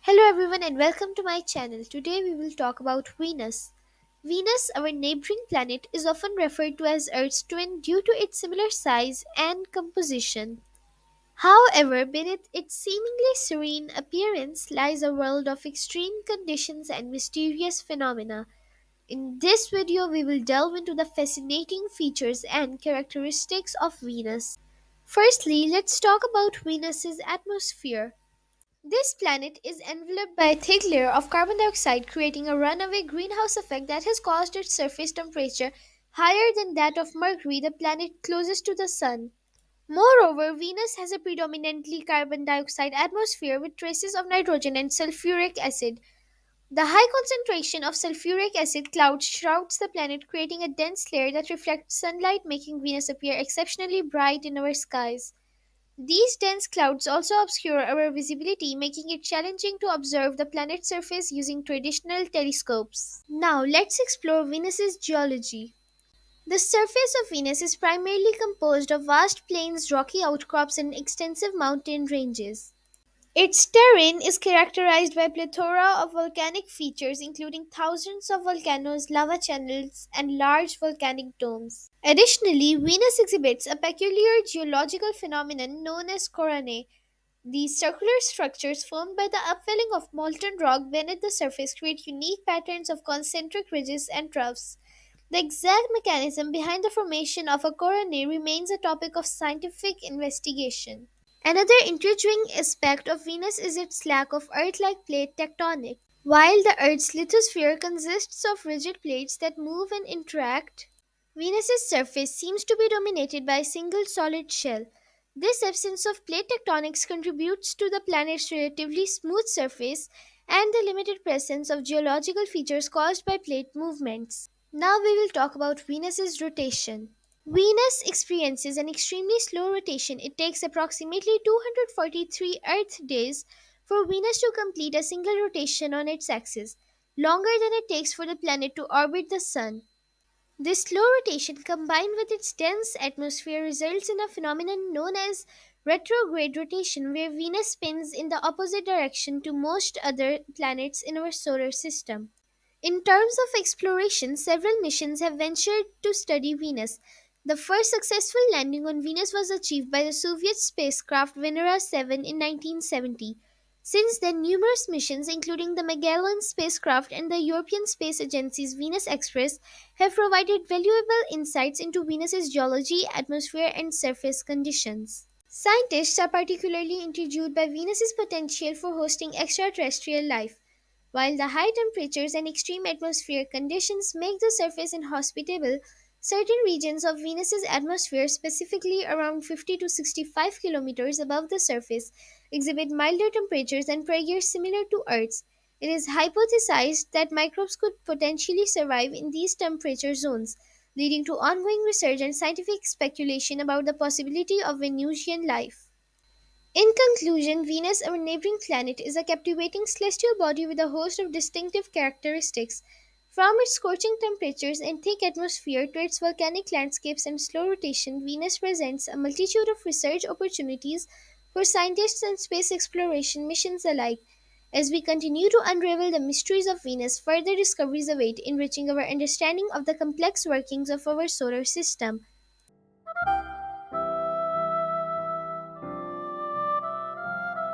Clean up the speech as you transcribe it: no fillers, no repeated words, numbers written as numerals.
Hello everyone and welcome to my channel. Today we will talk about Venus. Venus, our neighboring planet, is often referred to as Earth's twin due to its similar size and composition. However, beneath its seemingly serene appearance lies a world of extreme conditions and mysterious phenomena. In this video, we will delve into the fascinating features and characteristics of Venus. Firstly, let's talk about Venus's atmosphere. This planet is enveloped by a thick layer of carbon dioxide, creating a runaway greenhouse effect that has caused its surface temperature higher than that of Mercury, the planet closest to the Sun. Moreover, Venus has a predominantly carbon dioxide atmosphere with traces of nitrogen and sulfuric acid. The high concentration of sulfuric acid clouds shrouds the planet, creating a dense layer that reflects sunlight, making Venus appear exceptionally bright in our skies. These dense clouds also obscure our visibility, making it challenging to observe the planet's surface using traditional telescopes. Now, let's explore Venus's geology. The surface of Venus is primarily composed of vast plains, rocky outcrops, and extensive mountain ranges. Its terrain is characterized by a plethora of volcanic features, including thousands of volcanoes, lava channels, and large volcanic domes. Additionally, Venus exhibits a peculiar geological phenomenon known as coronae. These circular structures formed by the upwelling of molten rock beneath the surface create unique patterns of concentric ridges and troughs. The exact mechanism behind the formation of a coronae remains a topic of scientific investigation. Another intriguing aspect of Venus is its lack of Earth like plate tectonics. While the Earth's lithosphere consists of rigid plates that move and interact, Venus's surface seems to be dominated by a single solid shell. This absence of plate tectonics contributes to the planet's relatively smooth surface and the limited presence of geological features caused by plate movements. Now we will talk about Venus's rotation. Venus experiences an extremely slow rotation. It takes approximately 243 Earth days for Venus to complete a single rotation on its axis, longer than it takes for the planet to orbit the Sun. This slow rotation, combined with its dense atmosphere, results in a phenomenon known as retrograde rotation, where Venus spins in the opposite direction to most other planets in our solar system. In terms of exploration, several missions have ventured to study Venus. The first successful landing on Venus was achieved by the Soviet spacecraft Venera 7 in 1970. Since then, numerous missions, including the Magellan spacecraft and the European Space Agency's Venus Express, have provided valuable insights into Venus's geology, atmosphere, and surface conditions. Scientists are particularly intrigued by Venus's potential for hosting extraterrestrial life. While the high temperatures and extreme atmospheric conditions make the surface inhospitable, certain regions of Venus's atmosphere, specifically around 50 to 65 kilometers above the surface, exhibit milder temperatures and pressures similar to Earth's. It is hypothesized that microbes could potentially survive in these temperature zones, leading to ongoing research and scientific speculation about the possibility of Venusian life. In conclusion, Venus, our neighboring planet, is a captivating celestial body with a host of distinctive characteristics. From its scorching temperatures and thick atmosphere to its volcanic landscapes and slow rotation, Venus presents a multitude of research opportunities for scientists and space exploration missions alike. As we continue to unravel the mysteries of Venus, further discoveries await, enriching our understanding of the complex workings of our solar system.